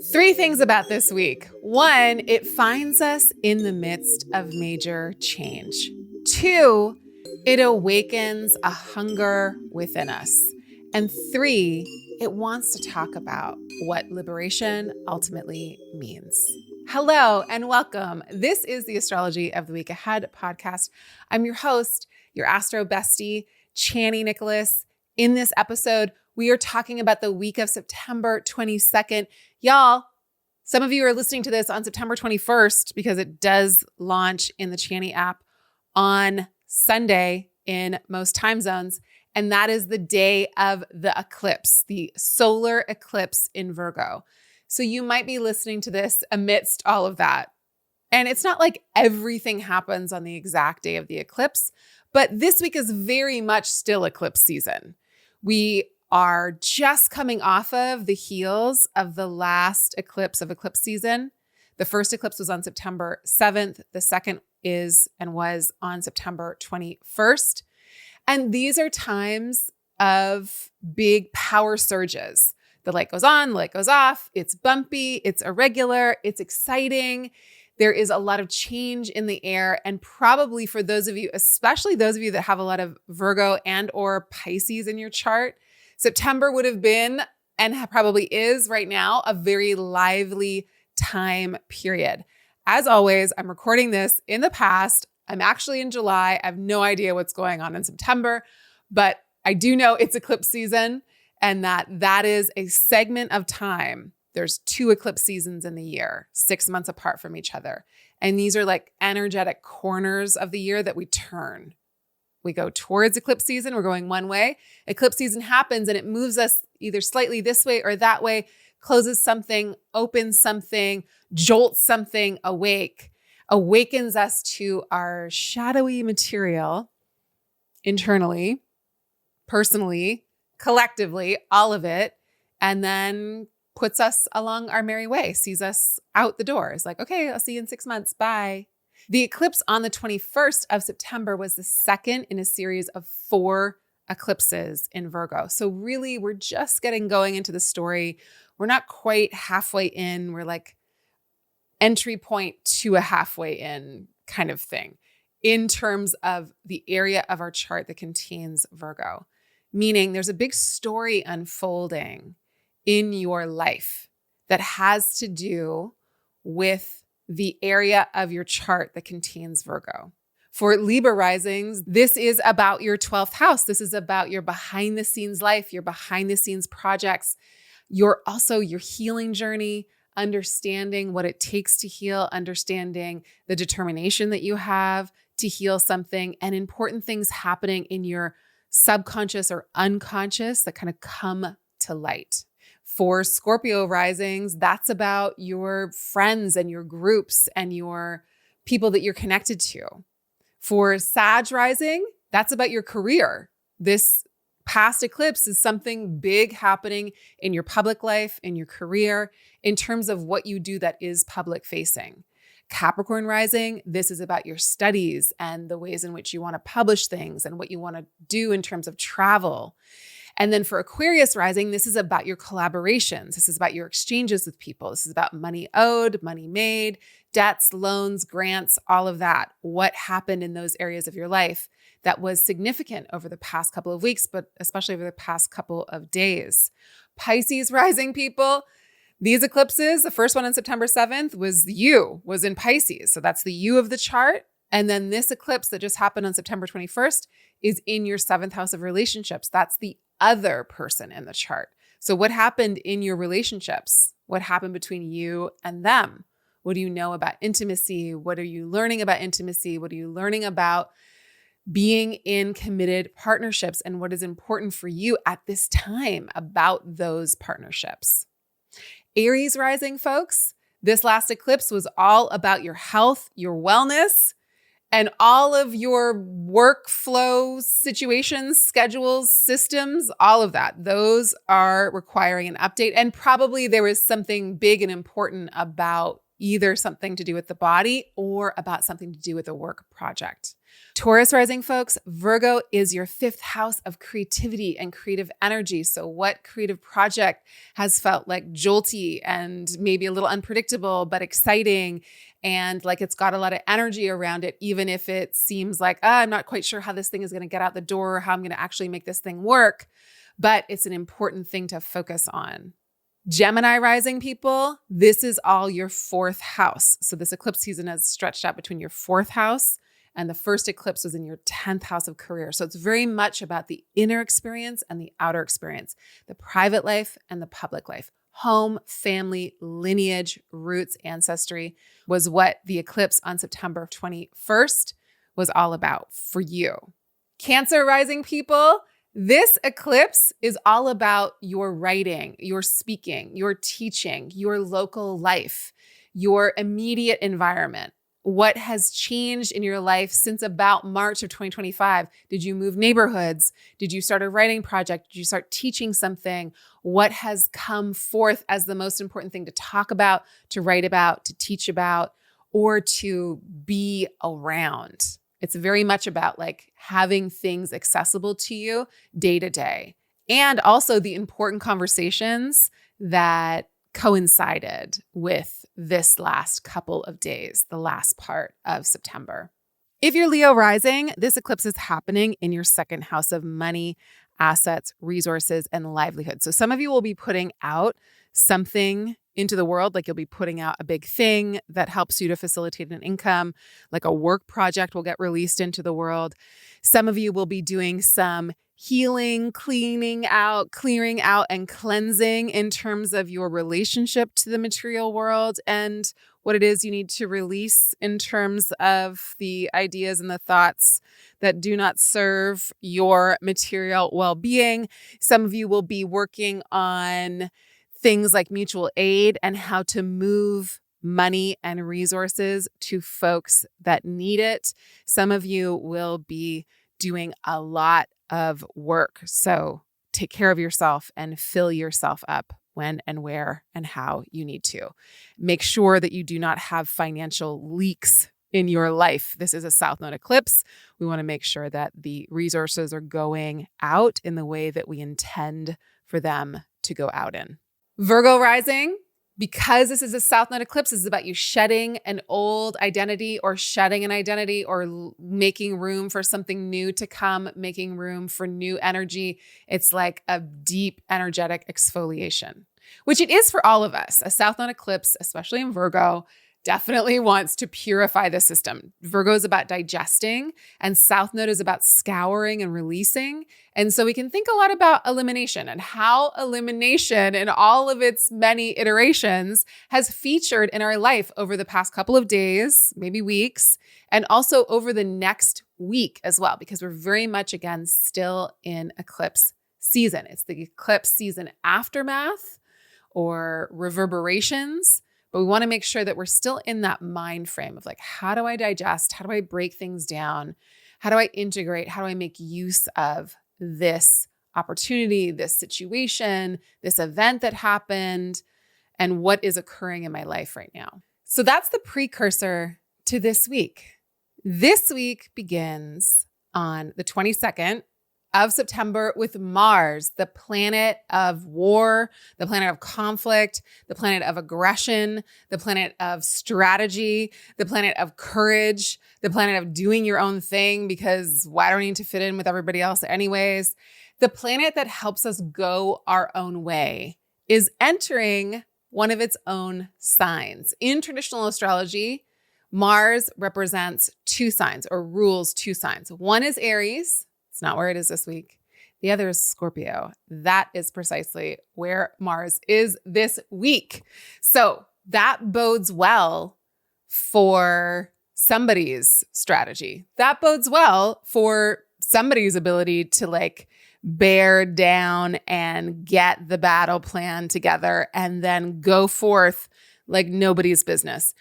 Three things about this week. One, it finds us in the midst of major change. Two, it awakens a hunger within us. And three, it wants to talk about what liberation ultimately means. Hello and welcome. This is the Astrology of the Week Ahead podcast. I'm your host, your astro bestie, Chani Nicholas. In this episode, we are talking about the week of September 22nd. Y'all, some of you are listening to this on September 21st because it does launch in the Chani app on Sunday in most time zones. And that is the day of the eclipse, the solar eclipse in Virgo. So you might be listening to this amidst all of that. And it's not like everything happens on the exact day of the eclipse, but this week is very much still eclipse season. We are just coming off of the heels of the last eclipse of eclipse season. The first eclipse was on September 7th. The second is and was on September 21st. And these are times of big power surges. The light goes on, the light goes off. It's bumpy, it's irregular, it's exciting. There is a lot of change in the air. And probably for those of you, especially those of you that have a lot of Virgo and or Pisces in your chart, September would have been, and probably is right now, a very lively time period. As always, I'm recording this in the past. I'm actually in July. I have no idea what's going on in September, but I do know it's eclipse season and that is a segment of time. There's 2 eclipse seasons in the year, 6 months apart from each other. And these are like energetic corners of the year that we turn. We go towards eclipse season, we're going one way. Eclipse season happens and it moves us either slightly this way or that way, closes something, opens something, jolts something awake, awakens us to our shadowy material internally, personally, collectively, all of it, and then puts us along our merry way, sees us out the door. It's like, okay, I'll see you in 6 months. Bye. The eclipse on the 21st of September was the second in a series of 4 eclipses in Virgo. So really, we're just getting going into the story. We're not quite halfway in. We're like entry point to a halfway in kind of thing in terms of the area of our chart that contains Virgo, meaning there's a big story unfolding in your life that has to do with the area of your chart that contains Virgo. For Libra risings, this is about your 12th house. This is about your behind the scenes life, your behind the scenes projects, your healing journey, understanding what it takes to heal, understanding the determination that you have to heal something, and important things happening in your subconscious or unconscious that kind of come to light. For Scorpio risings, that's about your friends and your groups and your people that you're connected to. For Sag rising, that's about your career. This past eclipse is something big happening in your public life, in your career, in terms of what you do that is public facing. Capricorn rising, this is about your studies and the ways in which you want to publish things and what you want to do in terms of travel. And then for Aquarius rising, this is about your collaborations. This is about your exchanges with people. This is about money owed, money made, debts, loans, grants, all of that. What happened in those areas of your life that was significant over the past couple of weeks, but especially over the past couple of days. Pisces rising people, these eclipses, the first one on September 7th was in Pisces. So that's the you of the chart. And then this eclipse that just happened on September 21st is in your 7th house of relationships. That's the other person in the chart. So what happened in your relationships? What happened between you and them? What do you know about intimacy? What are you learning about intimacy? What are you learning about being in committed partnerships and what is important for you at this time about those partnerships? Aries rising folks, this last eclipse was all about your health, your wellness, and all of your workflow situations, schedules, systems, all of that. Those are requiring an update. And probably there was something big and important about either something to do with the body or about something to do with a work project. Taurus rising folks, Virgo is your 5th house of creativity and creative energy. So what creative project has felt like jolty and maybe a little unpredictable, but exciting, and like it's got a lot of energy around it, even if it seems like, I'm not quite sure how this thing is going to get out the door, how I'm going to actually make this thing work, but it's an important thing to focus on. Gemini rising people, this is all your 4th house. So this eclipse season has stretched out between your 4th house and the first eclipse was in your 10th house of career. So it's very much about the inner experience and the outer experience, the private life and the public life. Home, family, lineage, roots, ancestry was what the eclipse on September 21st was all about for you. Cancer rising people, this eclipse is all about your writing, your speaking, your teaching, your local life, your immediate environment. What has changed in your life since about March of 2025? Did you move neighborhoods? Did you start a writing project? Did you start teaching something? What has come forth as the most important thing to talk about, to write about, to teach about, or to be around? It's very much about like having things accessible to you day to day. And also the important conversations that coincided with this last couple of days, the last part of September. If you're Leo rising, this eclipse is happening in your 2nd house of money, assets, resources, and livelihood. So some of you will be putting out something into the world, like you'll be putting out a big thing that helps you to facilitate an income, like a work project will get released into the world. Some of you will be doing some healing, clearing out, and cleansing in terms of your relationship to the material world and what it is you need to release in terms of the ideas and the thoughts that do not serve your material well-being. Some of you will be working on things like mutual aid and how to move money and resources to folks that need it. Some of you will be doing a lot of work. So take care of yourself and fill yourself up when and where and how you need to. Make sure that you do not have financial leaks in your life. This is a South Node eclipse. We want to make sure that the resources are going out in the way that we intend for them to go out in. Virgo rising, because this is a South Node eclipse, this is about you shedding an old identity or shedding an identity or making room for something new to come, making room for new energy. It's like a deep energetic exfoliation, which it is for all of us. A South Node eclipse, especially in Virgo, definitely wants to purify the system. Virgo is about digesting and South Node is about scouring and releasing. And so we can think a lot about elimination and how elimination in all of its many iterations has featured in our life over the past couple of days, maybe weeks, and also over the next week as well, because we're very much, again, still in eclipse season. It's the eclipse season aftermath or reverberations. But we want to make sure that we're still in that mind frame of like, how do I digest? How do I break things down? How do I integrate? How do I make use of this opportunity, this situation, this event that happened, and what is occurring in my life right now? So that's the precursor to this week. This week begins on the 22nd of September with Mars, the planet of war, the planet of conflict, the planet of aggression, the planet of strategy, the planet of courage, the planet of doing your own thing because why do I need to fit in with everybody else anyways? The planet that helps us go our own way is entering one of its own signs. In traditional astrology, Mars represents 2 signs or rules 2 signs. One is Aries. It's not where it is this week. The other is Scorpio. That is precisely where Mars is this week. So that bodes well for somebody's strategy. That bodes well for somebody's ability to like bear down and get the battle plan together and then go forth like nobody's business.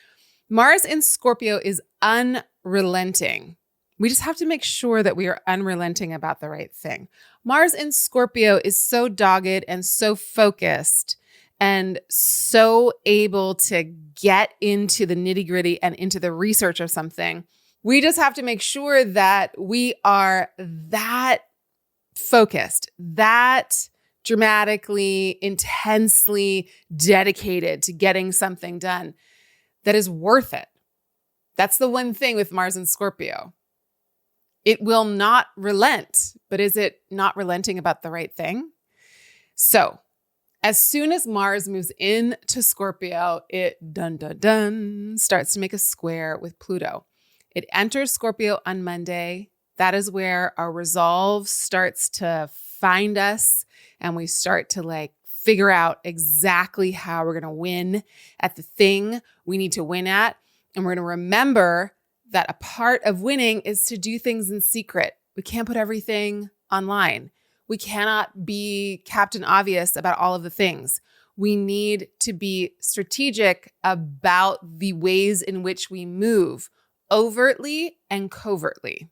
Mars in Scorpio is unrelenting. We just have to make sure that we are unrelenting about the right thing. Mars in Scorpio is so dogged and so focused and so able to get into the nitty-gritty and into the research of something. We just have to make sure that we are that focused, that dramatically, intensely dedicated to getting something done that is worth it. That's the one thing with Mars and Scorpio. It will not relent, but is it not relenting about the right thing? So, as soon as Mars moves into Scorpio, it starts to make a square with Pluto. It enters Scorpio on Monday. That is where our resolve starts to find us, and we start to figure out exactly how we're going to win at the thing we need to win at. And we're going to remember that a part of winning is to do things in secret. We can't put everything online. We cannot be Captain Obvious about all of the things. We need to be strategic about the ways in which we move, overtly and covertly.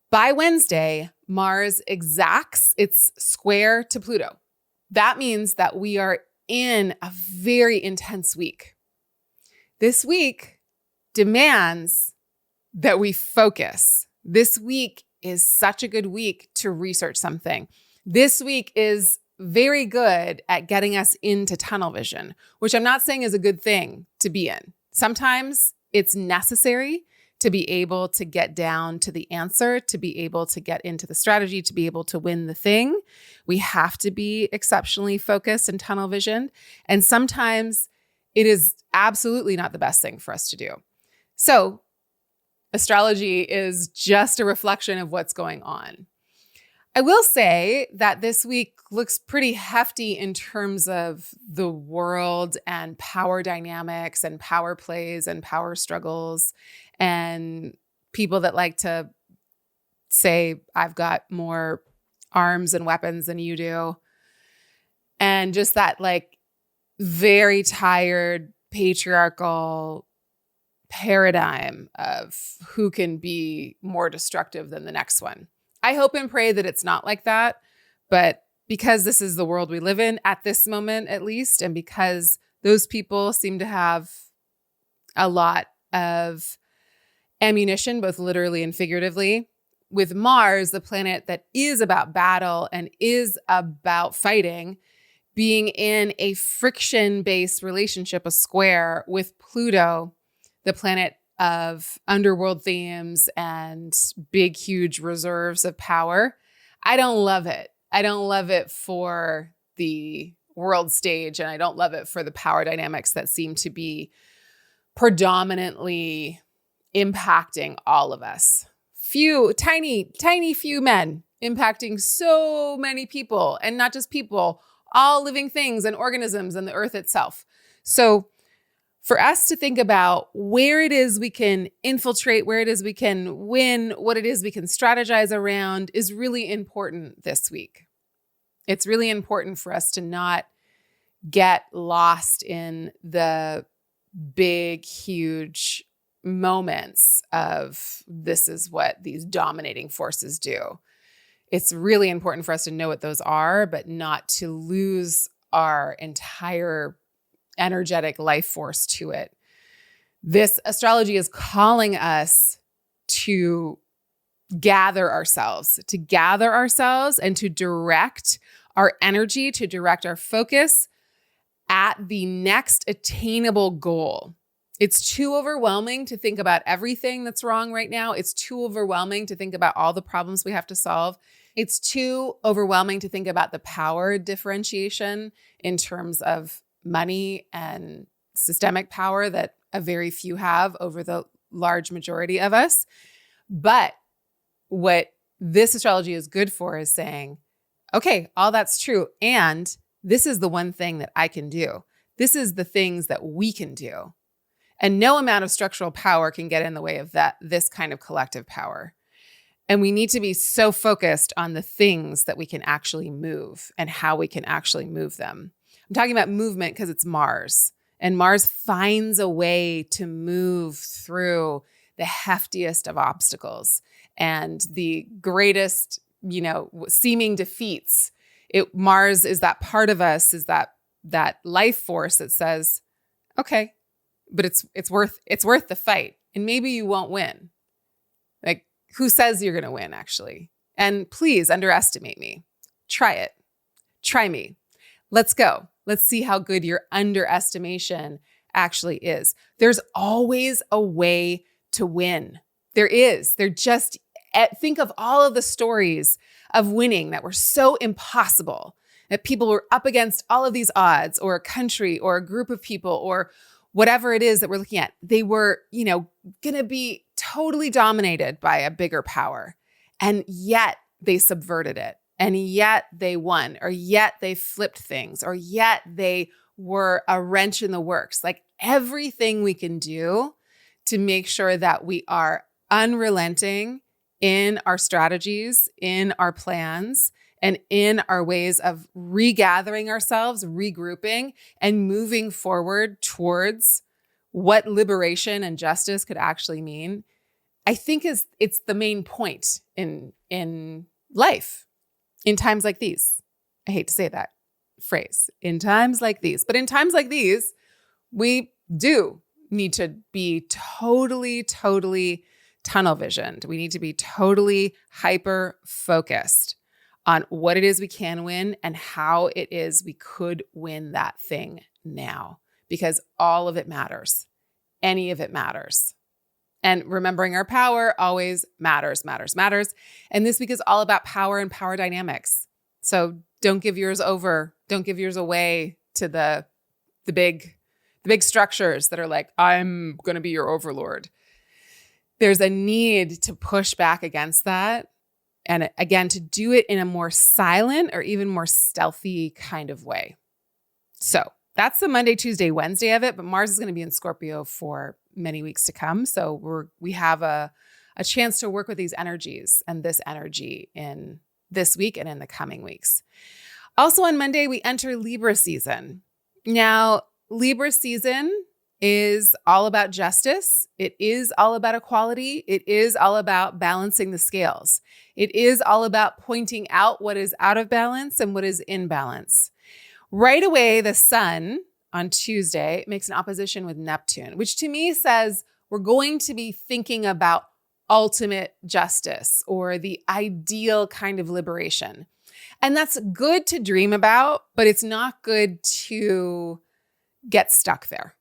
By Wednesday, Mars exacts its square to Pluto. That means that we are in a very intense week. This week demands that we focus. This week is such a good week to research something. This week is very good at getting us into tunnel vision, which I'm not saying is a good thing to be in. Sometimes it's necessary to be able to get down to the answer, to be able to get into the strategy, to be able to win the thing. We have to be exceptionally focused and tunnel visioned. And sometimes it is absolutely not the best thing for us to do. So astrology is just a reflection of what's going on. I will say that this week looks pretty hefty in terms of the world and power dynamics and power plays and power struggles and people that like to say, I've got more arms and weapons than you do. And just that very tired patriarchal paradigm of who can be more destructive than the next one. I hope and pray that it's not like that, but because this is the world we live in at this moment, at least, and because those people seem to have a lot of ammunition, both literally and figuratively, with Mars, the planet that is about battle and is about fighting, being in a friction-based relationship, a square with Pluto, the planet of underworld themes and big, huge reserves of power. I don't love it. I don't love it for the world stage, and I don't love it for the power dynamics that seem to be predominantly impacting all of us. Tiny few men impacting so many people, and not just people, all living things and organisms and the earth itself. So for us to think about where it is we can infiltrate, where it is we can win, what it is we can strategize around is really important this week. It's really important for us to not get lost in the big, huge moments of this is what these dominating forces do. It's really important for us to know what those are, but not to lose our entire energetic life force to it. This astrology is calling us to gather ourselves and to direct our energy, to direct our focus at the next attainable goal. It's too overwhelming to think about everything that's wrong right now. It's too overwhelming to think about all the problems we have to solve. It's too overwhelming to think about the power differentiation in terms of money and systemic power that a very few have over the large majority of us. But what this astrology is good for is saying, okay, all that's true. And this is the one thing that I can do. This is the things that we can do. And no amount of structural power can get in the way of this kind of collective power. And we need to be so focused on the things that we can actually move and how we can actually move them. I'm talking about movement because it's Mars. And Mars finds a way to move through the heftiest of obstacles and the greatest, seeming defeats. Mars is that part of us, is that that life force that says, okay, but it's worth the fight. And maybe you won't win. Like, who says you're going to win, actually? And please underestimate me. Try it. Try me. Let's go. Let's see how good your underestimation actually is. There's always a way to win. There is. Think of all of the stories of winning that were so impossible, that people were up against all of these odds, or a country or a group of people or whatever it is that we're looking at. They were, going to be totally dominated by a bigger power. And yet they subverted it. And yet they won, or yet they flipped things, or yet they were a wrench in the works. Like, everything we can do to make sure that we are unrelenting in our strategies, in our plans, and in our ways of regathering ourselves, regrouping, and moving forward towards what liberation and justice could actually mean, I think it's the main point in life. In times like these. I hate to say that phrase, in times like these. But in times like these, we do need to be totally tunnel visioned. We need to be totally hyper focused on what it is we can win and how it is we could win that thing now, because all of it matters. Any of it matters. And remembering our power always matters. And this week is all about power and power dynamics. So don't give yours over. Don't give yours away to the big structures that are like, I'm going to be your overlord. There's a need to push back against that. And again, to do it in a more silent or even more stealthy kind of way. So that's the Monday, Tuesday, Wednesday of it. But Mars is going to be in Scorpio for many weeks to come. So we have a chance to work with these energies and this energy in this week and in the coming weeks. Also on Monday, we enter Libra season. Now, Libra season is all about justice. It is all about equality. It is all about balancing the scales. It is all about pointing out what is out of balance and what is in balance. Right away, the sun on Tuesday makes an opposition with Neptune, which to me says we're going to be thinking about ultimate justice or the ideal kind of liberation. And that's good to dream about, but it's not good to get stuck there.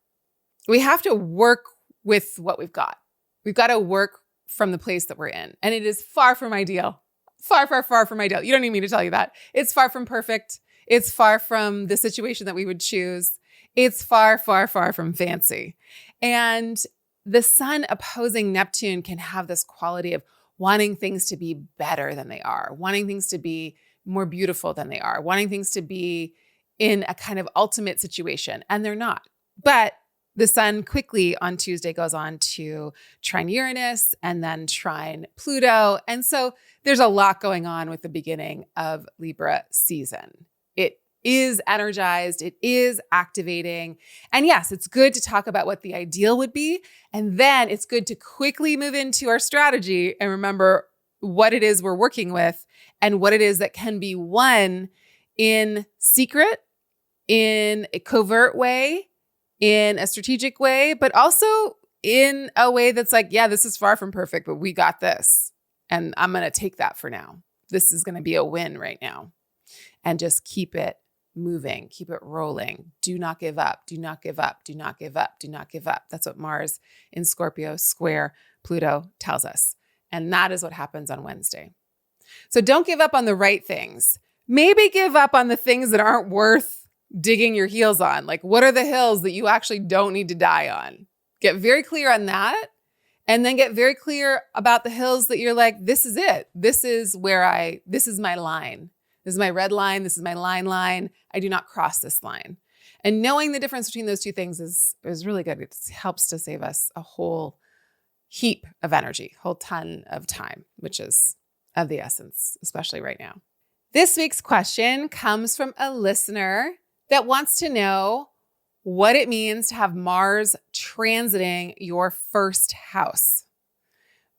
We have to work with what we've got. We've got to work from the place that we're in. And it is far from ideal. Far from ideal. You don't need me to tell you that. It's far from perfect. It's far from the situation that we would choose. It's far from fancy. And the sun opposing Neptune can have this quality of wanting things to be better than they are, wanting things to be more beautiful than they are, wanting things to be in a kind of ultimate situation, and they're not. But the sun quickly on Tuesday goes on to trine Uranus and then trine Pluto. And so there's a lot going on with the beginning of Libra season. It is energized. It is activating. And yes, it's good to talk about what the ideal would be. And then it's good to quickly move into our strategy and remember what it is we're working with and what it is that can be won in secret, in a covert way, in a strategic way, but also in a way that's like, yeah, this is far from perfect, but we got this. And I'm going to take that for now. This is going to be a win right now. And just keep it moving, keep it rolling. Do not give up. Do not give up. Do not give up. Do not give up. That's what Mars in Scorpio square Pluto tells us. And that is what happens on Wednesday. So don't give up on the right things. Maybe give up on the things that aren't worth digging your heels on. Like, what are the hills that you actually don't need to die on? Get very clear on that. And then get very clear about the hills that you're like, this is it. This is my line. This is my red line. This is my line. I do not cross this line. And knowing the difference between those two things is really good. It helps to save us a whole heap of energy, whole ton of time, which is of the essence, especially right now. This week's question comes from a listener that wants to know what it means to have Mars transiting your first house.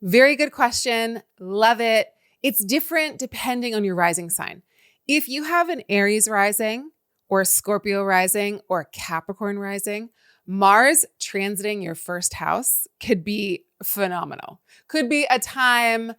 Very good question. Love it. It's different depending on your rising sign. If you have an Aries rising or Scorpio rising or Capricorn rising, Mars transiting your first house could be phenomenal. Could be a time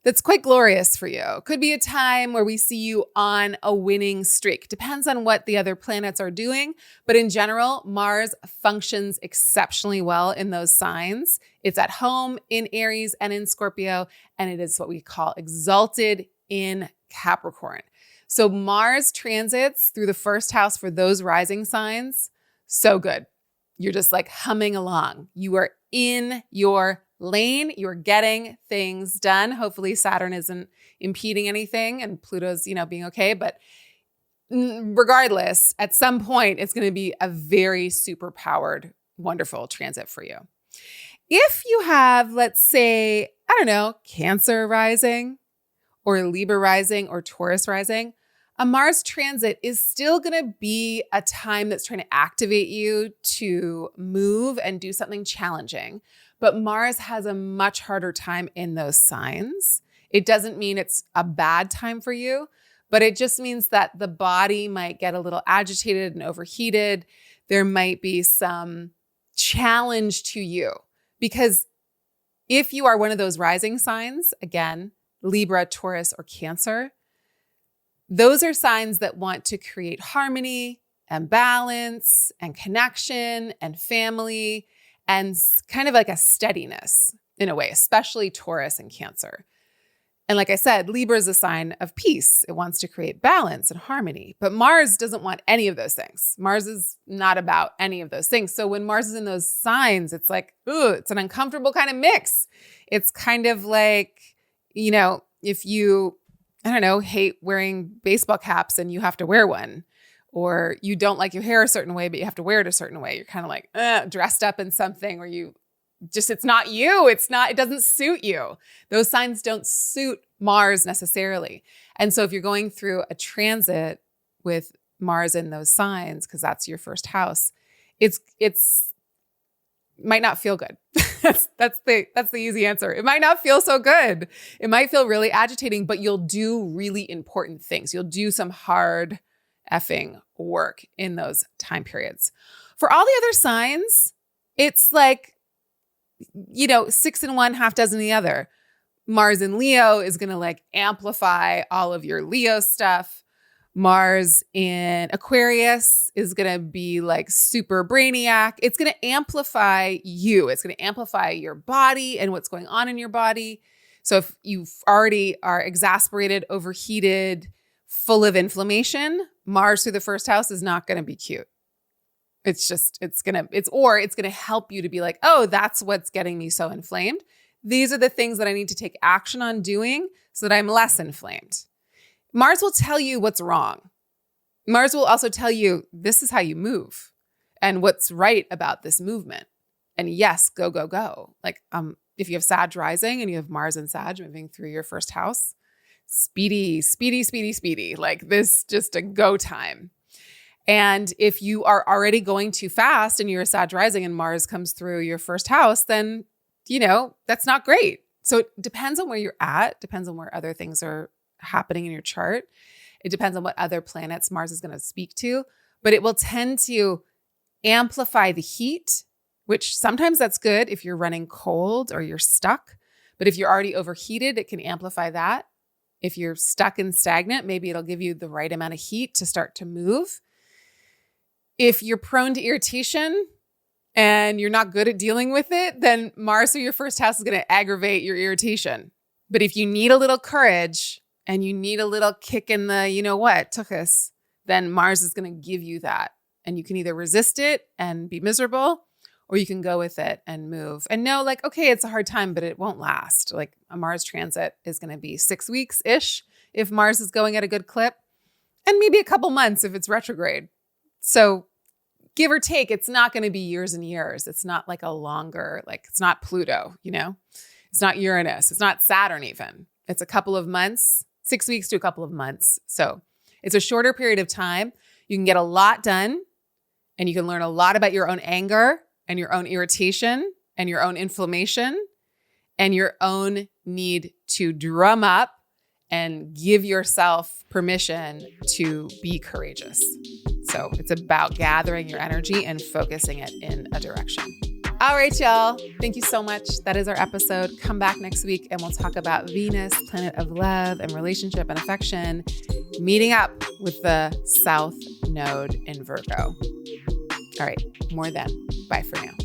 that's quite glorious for you. Could be a time where we see you on a winning streak. Depends on what the other planets are doing. But in general, Mars functions exceptionally well in those signs. It's at home in Aries and in Scorpio, and it is what we call exalted in Capricorn. So Mars transits through the first house for those rising signs, so good. You're just like humming along. You are in your lane. You're getting things done. Hopefully Saturn isn't impeding anything and Pluto's, being okay. But regardless, at some point, it's going to be a very super powered, wonderful transit for you. If you have, let's say, Cancer rising or Libra rising or Taurus rising, a Mars transit is still going to be a time that's trying to activate you to move and do something challenging. But Mars has a much harder time in those signs. It doesn't mean it's a bad time for you, but it just means that the body might get a little agitated and overheated. There might be some challenge to you because if you are one of those rising signs, again, Libra, Taurus, or Cancer, those are signs that want to create harmony and balance and connection and family and kind of like a steadiness in a way, especially Taurus and Cancer. And like I said, Libra is a sign of peace. It wants to create balance and harmony, but Mars doesn't want any of those things. Mars is not about any of those things. So when Mars is in those signs, it's like, it's an uncomfortable kind of mix. It's kind of like, if you hate wearing baseball caps and you have to wear one, or you don't like your hair a certain way, but you have to wear it a certain way. You're kind of like dressed up in something, or it's not you. It doesn't suit you. Those signs don't suit Mars necessarily. And so if you're going through a transit with Mars in those signs, because that's your first house, it's might not feel good. That's the easy answer. It might not feel so good. It might feel really agitating, but you'll do really important things. You'll do some hard effing work in those time periods. For all the other signs, it's like, 6 in one, half dozen in the other. Mars in Leo is going to amplify all of your Leo stuff. Mars in Aquarius is going to be super brainiac. It's going to amplify you. It's going to amplify your body and what's going on in your body. So if you already are exasperated, overheated, full of inflammation, Mars through the first house is not going to be cute. It's going to help you to be like, oh, that's what's getting me so inflamed. These are the things that I need to take action on doing so that I'm less inflamed. Mars will tell you what's wrong. Mars will also tell you this is how you move and what's right about this movement. And yes, go, go, go. If you have Sag rising and you have Mars and Sag moving through your first house, speedy, speedy, speedy, speedy. This just a go time. And if you are already going too fast and you're a Sag rising and Mars comes through your first house, then, that's not great. So it depends on where you're at, depends on where other things are happening in your chart. It depends on what other planets Mars is going to speak to, but it will tend to amplify the heat, which sometimes that's good if you're running cold or you're stuck. But if you're already overheated, it can amplify that. If you're stuck and stagnant, maybe it'll give you the right amount of heat to start to move. If you're prone to irritation and you're not good at dealing with it, then Mars through your first house is going to aggravate your irritation. But if you need a little courage and you need a little kick in the, tuchus, then Mars is going to give you that. And you can either resist it and be miserable, or you can go with it and move and know okay, it's a hard time, but it won't last. A Mars transit is going to be 6 weeks-ish if Mars is going at a good clip, and maybe a couple months if it's retrograde. So give or take, it's not going to be years and years. It's not a longer, it's not Pluto, it's not Uranus. It's not Saturn even. It's a couple of months, 6 weeks to a couple of months. So it's a shorter period of time. You can get a lot done and you can learn a lot about your own anger and your own irritation and your own inflammation and your own need to drum up and give yourself permission to be courageous. So it's about gathering your energy and focusing it in a direction. All right, y'all. Thank you so much. That is our episode. Come back next week and we'll talk about Venus, planet of love and relationship and affection, meeting up with the South Node in Virgo. All right, more then. Bye for now.